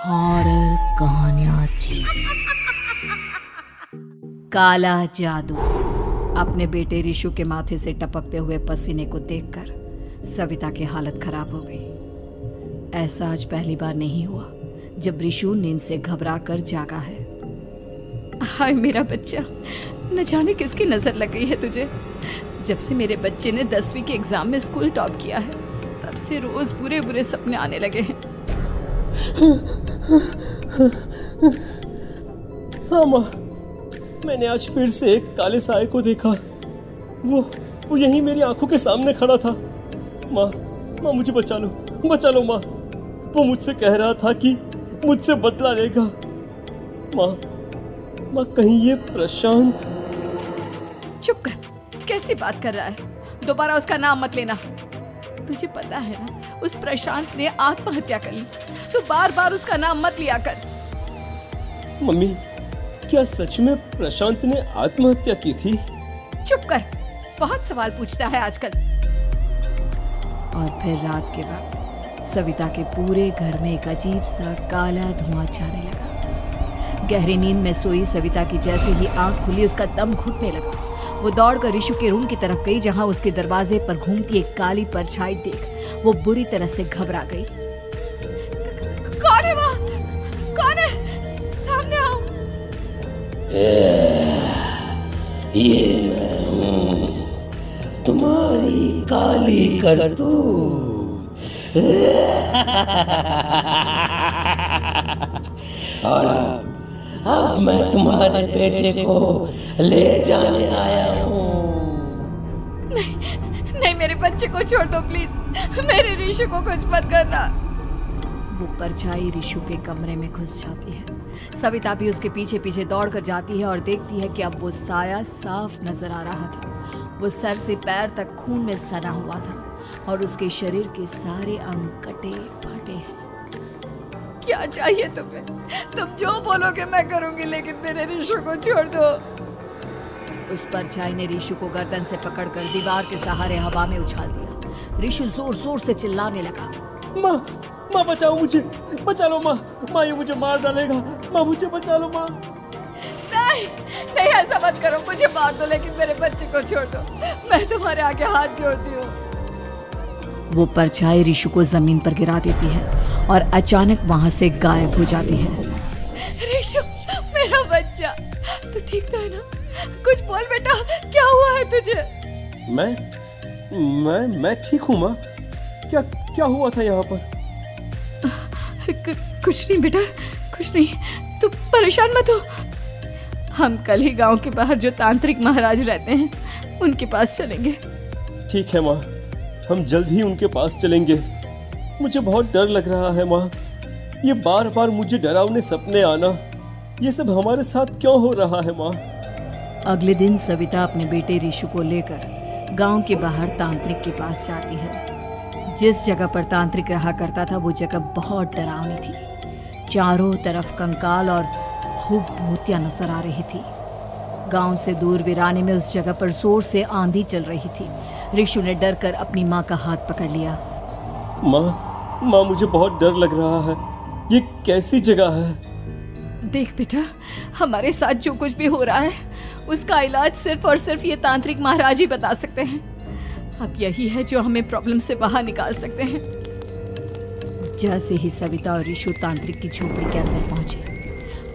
Horror कहानियां थी। काला जादू। अपने बेटे रिशु के माथे से टपकते हुए पसीने को देखकर सविता की हालत खराब हो गई। ऐसा आज पहली बार नहीं हुआ जब रिशु नींद से घबराकर जागा है। हाय मेरा बच्चा, न जाने किसकी नजर लग गई है तुझे। जब से मेरे बच्चे ने 10वीं के एग्जाम में स्कूल टॉप किया है तब से रोज बुरे बुरे सपने आने लगे हैं। हाँ माँ, मैंने आज फिर से एक काले साए को देखा। वो यहीं मेरी आंखों के सामने खड़ा था। माँ मुझे बचा लो माँ। वो मुझसे कह रहा था कि मुझसे बदला लेगा। माँ कहीं ये प्रशांत। चुप कर, कैसी बात कर रहा है? दोबारा उसका नाम मत लेना। तुझे पता है ना, उस प्रशांत ने आत्महत्या कर ली। तू बार बार उसका नाम मत लिया कर। मम्मी, क्या सच में प्रशांत ने आत्महत्या की थी? चुप कर, बहुत सवाल पूछता है आजकल। और फिर रात के बाद सविता के पूरे घर में एक अजीब सा काला धुआं छाने लगा। गहरी नींद में सोई सविता की जैसे ही आंख खुली उसका दम घुटने लगा। वो दौड़कर रिशु के रूम की तरफ गई जहां उसके दरवाजे पर घूमती एक काली परछाई देख वो बुरी तरह से घबरा गई। कौन है वहाँ? कौन है? सामने आओ। ये मैं हूँ, तुम्हारी काली करतूत। और अब मैं तुम्हारे बेटे को ले जाने आया हूँ। नहीं, मेरे बच्चे को छोड़ दो प्लीज। मेरे रिशु को कुछ मत करना। वो परछाई रिशु के कमरे में घुस जाती है। सविता भी उसके पीछे पीछे दौड़ कर जाती है और देखती है कि अब वो साया साफ नजर आ रहा था। वो सर से पैर तक खून में सना हुआ था और उसके शरीर के सारे अंग कटे फटे हैं। क्या चाहिए तुम्हें? तुम जो बोलोगे मैं करूंगी, लेकिन मेरे रिशु को छोड़ दो। उस परछाई ने रिशु को गर्दन से पकड़कर दीवार के सहारे हवा में उछाल दिया। रिशु जोर जोर से चिल्लाने लगा। माँ बचाओ मुझे, बचा लो माँ, ये मुझे मार डालेगा। माँ मुझे बचा लो माँ। नहीं ऐसा मत करो, मुझे मार दो लेकिन मेरे बच्चे को छोड़ दो। मैं तुम्हारे आगे हाथ जोड़ती हूँ। वो परछाई रिशु को जमीन पर गिरा देती है और अचानक वहां से गायब हो जाती है। रिशु, मेरा बच्चा, तू ठीक तो है ना? कुछ बोल बेटा, क्या हुआ है तुझे? मैं ठीक हूँ माँ। क्या हुआ था यहाँ पर? कुछ नहीं बेटा, कुछ नहीं। तू परेशान मत हो। हम कल ही गांव के बाहर जो तांत्रिक महाराज रहते हैं उनके पास चलेंगे। ठीक है माँ, हम जल्द ही उनके पास चलेंगे। मुझे बहुत डर लग रहा है माँ। ये बार बार मुझे डरावने सपने आना, ये सब हमारे साथ क्यों हो रहा है माँ? अगले दिन सविता अपने बेटे रिशु को लेकर गांव के बाहर तांत्रिक के पास जाती है। जिस जगह पर तांत्रिक रहा करता था वो जगह बहुत डरावनी थी। चारों तरफ कंकाल और खूब भूतियां नजर आ रही थी। गांव से दूर वीराने में उस जगह पर जोर से आंधी चल रही थी। रिशु ने डर कर अपनी माँ का हाथ पकड़ लिया। माँ मुझे बहुत डर लग रहा है। ये कैसी जगह है? देख बेटा, हमारे साथ जो कुछ भी हो रहा है उसका इलाज सिर्फ और सिर्फ ये तांत्रिक महाराज ही बता सकते हैं। अब यही है जो हमें प्रॉब्लम से बाहर निकाल सकते हैं। जैसे ही सविता और रिशु तांत्रिक की झोपड़ी के अंदर पहुंचे,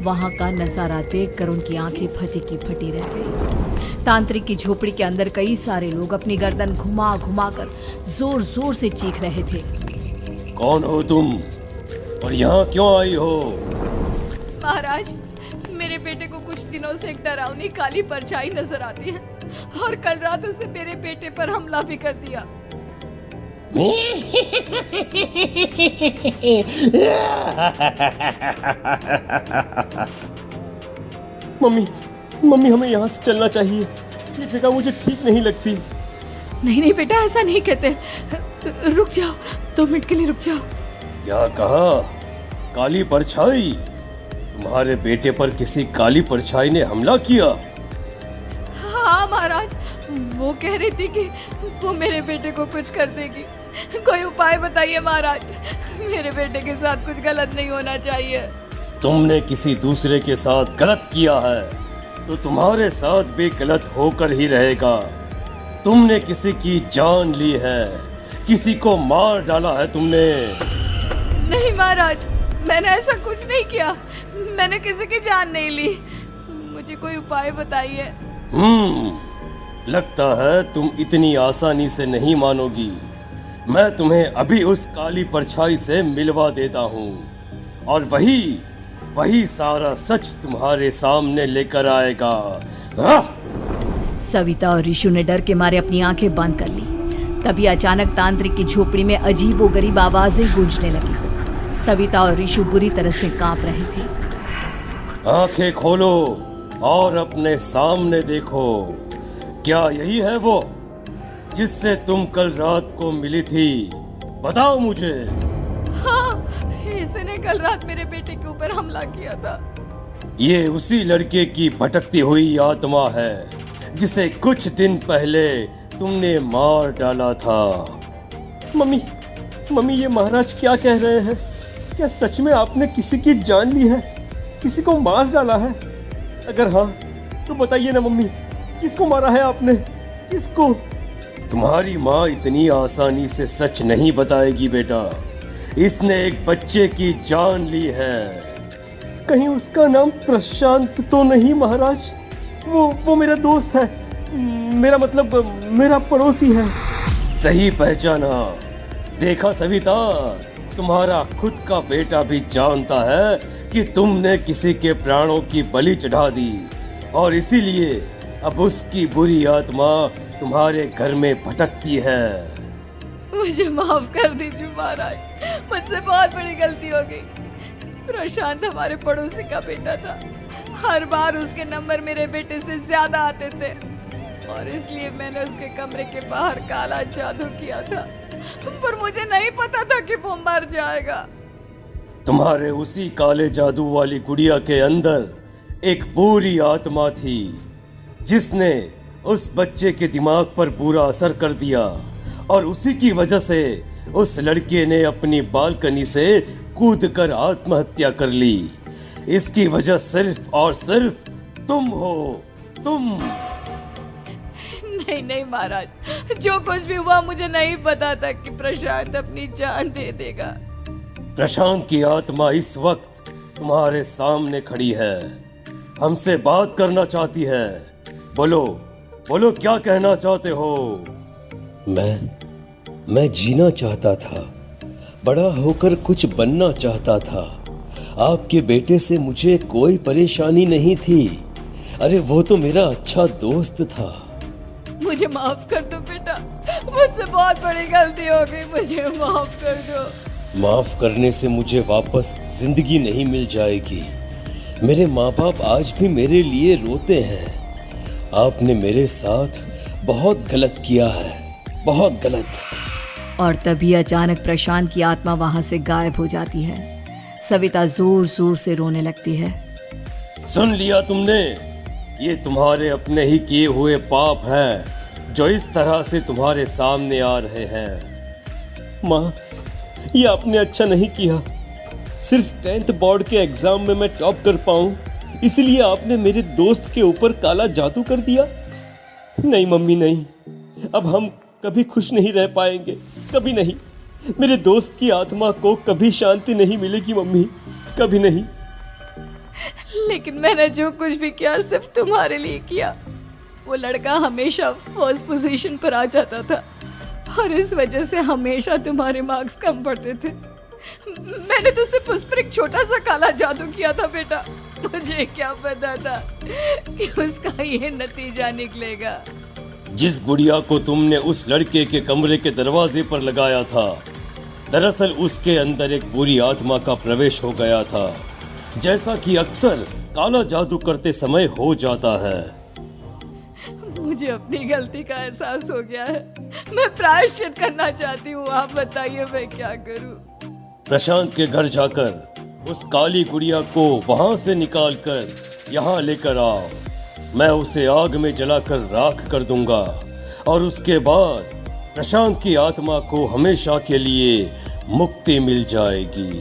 वहां का नजारा देखकर उनकी आंखें फटी की फटी रह गई। तांत्रिक की झोपड़ी के अंदर कई सारे लोग अपनी गर्दन घुमा घुमा कर जोर जोर से चीख रहे थे। कौन हो तुम और यहाँ क्यों आई हो? महाराज, मेरे बेटे को कुछ दिनों से एक डरावनी काली परछाई नजर आती है और कल रात उसने मेरे बेटे पर हमला भी कर दिया। मम्मी हमें यहाँ से चलना चाहिए। ये जगह मुझे ठीक नहीं लगती। नहीं बेटा, ऐसा नहीं कहते। रुक जाओ, 2 मिनट के लिए रुक जाओ। क्या कहा? काली परछाई? तुम्हारे बेटे पर किसी काली परछाई ने हमला किया? हाँ महाराज, वो कह रही थी कि वो मेरे बेटे को कुछ कर देगी, कोई उपाय बताइए महाराज। मेरे बेटे के साथ कुछ गलत नहीं होना चाहिए। तुमने किसी दूसरे के साथ गलत किया है तो तुम्हारे साथ भी गलत होकर ही रहेगा। तुमने किसी की जान ली है, किसी को मार डाला है तुमने। नहीं महाराज, मैंने ऐसा कुछ नहीं किया। मैंने किसी की जान नहीं ली। मुझे कोई उपाय बताइए। लगता है तुम इतनी आसानी से नहीं मानोगी। मैं तुम्हें अभी उस काली परछाई से मिलवा देता हूँ और वही सारा सच तुम्हारे सामने लेकर आएगा। सविता और ऋषु ने डर के मारे अपनी आंखें बंद कर ली। तभी अचानक तांत्रिक की झोपड़ी में अजीबोगरीब आवाजें गूंजने लगी। सविता और ऋषु बुरी तरह से कांप रहे थे। आंखें खोलो और अपने सामने देखो। क्या यही है वो जिससे तुम कल रात को मिली थी? बताओ मुझे। हाँ, इसने कल रात मेरे बेटे के ऊपर हमला किया था। ये उसी लड़के की भटकती हुई आत्मा है जिसे कुछ दिन पहले तुमने मार डाला था। मम्मी ये महाराज क्या कह रहे हैं? क्या सच में आपने किसी की जान ली है, किसी को मार डाला है? अगर हाँ तो बताइए ना मम्मी, किसको मारा है आपने? किसको? तुम्हारी माँ इतनी आसानी से सच नहीं बताएगी बेटा। इसने एक बच्चे की जान ली है। कहीं उसका नाम प्रशांत तो नहीं महाराज? वो मेरा दोस्त है, मेरा मतलब मेरा पड़ोसी है। सही पहचाना। देखा सविता, तुम्हारा खुद का बेटा भी जानता है कि तुमने किसी के प्राणों की बलि चढ़ा दी और इसीलिए अब उसकी बुरी आत्मा तुम्हारे घर में भटकती है। मुझे माफ कर दीजिए महाराज, मुझसे बहुत बड़ी गलती हो गई। प्रशांत हमारे पड़ोसी का बेटा था। हर बार उसके नंबर मेरे बेटे से ज्यादा आते थे और इसलिए मैंने उसके कमरे के बाहर काला जादू किया था, पर मुझे नहीं पता था कि वो मर जाएगा। तुम्हारे उसी काले जादू वाली गुड़िया के अंदर एक बुरी आत्मा थी जिसने उस बच्चे के दिमाग पर बुरा असर कर दिया और उसी की वजह से उस लड़के ने अपनी बालकनी से कूदकर आत्महत्या कर ली। इसकी वजह सिर्फ और सिर्फ तुम हो, तुम। नहीं महाराज, जो कुछ भी हुआ मुझे नहीं पता था कि प्रशांत अपनी जान दे देगा। प्रशांत की आत्मा इस वक्त तुम्हारे सामने खड़ी है, हमसे बात करना चाहती है। बोलो क्या कहना चाहते हो? मैं जीना चाहता था, बड़ा होकर कुछ बनना चाहता था। आपके बेटे से मुझे कोई परेशानी नहीं थी। अरे वो तो मेरा अच्छा दोस्त था। मुझे माफ कर दो बेटा, मुझसे बहुत बड़ी गलती हो गई, मुझे माफ कर दो। माफ करने से मुझे वापस जिंदगी नहीं मिल जाएगी। मेरे माँ बाप आज भी मेरे लिए रोते हैं। आपने मेरे साथ बहुत गलत किया है, बहुत गलत। और तभी अचानक प्रशांत की आत्मा वहां से गायब हो जाती है। सविता जोर जोर से रोने लगती है। सुन लिया तुमने? ये तुम्हारे अपने ही किए हुए पाप हैं जो इस तरह से तुम्हारे सामने आ रहे हैं। माँ, ये आपने अच्छा नहीं किया। सिर्फ 10th बोर्ड के एग्जाम में मैं टॉप कर पाऊं, इसलिए आपने मेरे दोस्त के ऊपर काला जादू कर दिया। नहीं मम्मी, नहीं, अब हम कभी खुश नहीं रह पाएंगे, कभी नहीं। मेरे दोस्त की आत्मा को कभी शांति नहीं मिलेगी मम्मी, कभी नहीं। लेकिन मैंने जो कुछ भी किया सिर्फ तुम्हारे लिए किया। वो लड़का हमेशा फर्स्ट पोजीशन पर आ जाता था और इस वजह से हमेशा तुम्हारे मार्क्स कम पड़ते थे। मैंने तो सिर्फ उस पर एक छोटा सा काला जादू किया था बेटा। मुझे क्या पता था कि उसका ये नतीजा निकलेगा। जिस गुड़िया को तुमने उस लड़के के कमरे के दरवाजे पर लगाया था, दरअसल उसके अंदर एक बुरी आत्मा का प्रवेश हो गया था, जैसा कि अक्सर काला जादू करते समय हो जाता है। मुझे अपनी गलती का एहसास हो गया है। मैं प्रायश्चित करना चाहती हूँ। आप बताइए मैं क्या करूँ? प्रशांत के घर जाकर उस काली गुड़िया को वहां से निकालकर यहाँ लेकर आओ। मैं उसे आग में जलाकर राख कर दूंगा और उसके बाद प्रशांत की आत्मा को हमेशा के लिए मुक्ति मिल जाएगी।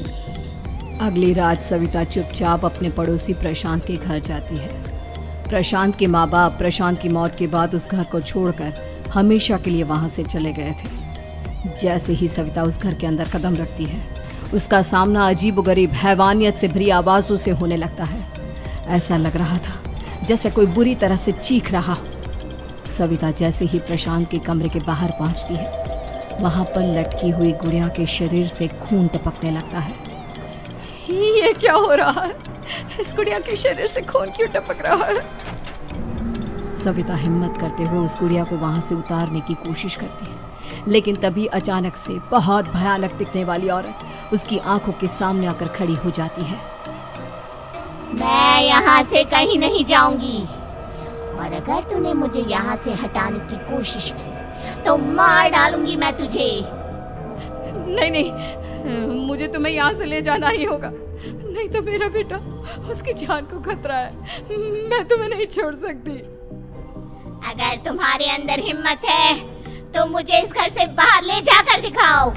अगली रात सविता चुपचाप अपने पड़ोसी प्रशांत के घर जाती है। प्रशांत के माँ बाप प्रशांत की मौत के बाद उस घर को छोड़कर हमेशा के लिए वहां से चले गए थे। जैसे ही सविता उस घर के अंदर कदम रखती है, उसका सामना अजीबोगरीब हैवानियत से भरी आवाजों से होने लगता है। ऐसा लग रहा था जैसे कोई बुरी तरह से चीख रहा हो। सविता जैसे ही प्रशांत के कमरे के बाहर पहुंचती है, वहां पर लटकी हुई गुड़िया के शरीर से खून टपकने लगता है। ये क्या हो रहा है? इस गुड़िया के शरीर से खून क्यों टपक रहा है? सविता हिम्मत करते हुए उस गुड़िया को वहां से उतारने की कोशिश करती है, लेकिन तभी अचानक से बहुत भयानक दिखने वाली औरत उसकी आंखों के सामने आकर खड़ी हो जाती है। मैं यहाँ से कहीं नहीं जाऊंगी, और अगर तूने मुझे यहाँ से हटाने की कोशिश की तो मार डालूंगी मैं तुझे। नहीं नहीं, मुझे तुम्हें यहाँ से ले जाना ही होगा, नहीं तो मेरा बेटा, उसकी जान को खतरा है। मैं तुम्हें नहीं छोड़ सकती। अगर तुम्हारे अंदर हिम्मत है तो मुझे इस घर से बाहर ले जाकर दिखाओ।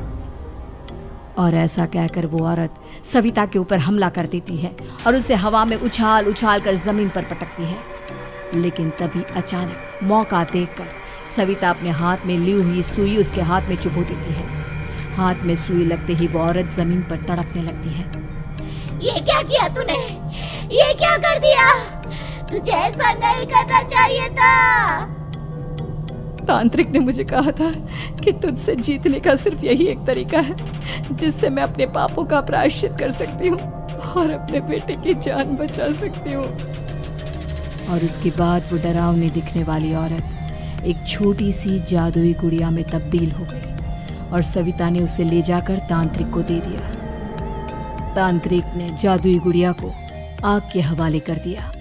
और ऐसा कहकर वो औरत सविता के ऊपर हमला कर देती है और उसे हवा में उछाल उछाल कर जमीन पर पटकती है। लेकिन तभी अचानक मौका देखकर सविता अपने हाथ में ली हुई सुई उसके हाथ में चुभो देती है। हाथ में सुई लगते ही वो औरत जमीन पर तड़पने लगती है। ये क्या किया तूने? ये क्या कर दिया? तुझे ऐसा नहीं करना चाहिए था। तांत्रिक ने मुझे कहा था कि तुझसे जीतने का सिर्फ यही एक तरीका है जिससे मैं अपने पापों का प्रायश्चित कर सकती हूँ और अपने बेटे की जान बचा सकती हूँ। और उसके बाद वो डरावनी दिखने वाली औरत एक छोटी सी जादुई गुड़िया में तब्दील हो गई और सविता ने उसे ले जाकर तांत्रिक को दे दिया। तांत्रिक ने जादुई गुड़िया को आग के हवाले कर दिया